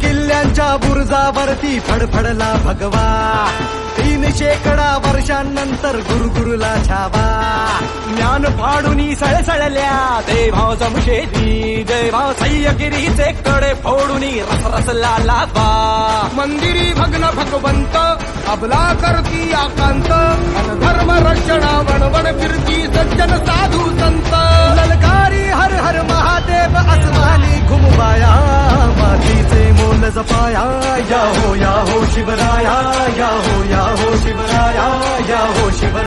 किल्ल्यांच्या बुरुजावरती फडफडला भगवा 300 वर्षांनंतर गुरुला छावा ज्ञान फाडूनी सळसळल्या देभाव जमशेली जयभाव सह्यगिरीचे कडे फोडूनी रसरसला लावा मंदिरी भग्न भगवंत अबला करती आकांत धर्म रक्षणा वणवण फिरती सज्जन साधू संत ललकारी हर हर महादेव अस्मानी घुमवाया मातीचे मोल जपाया या हो शिवराया या हो शिवराया या हो शिवराया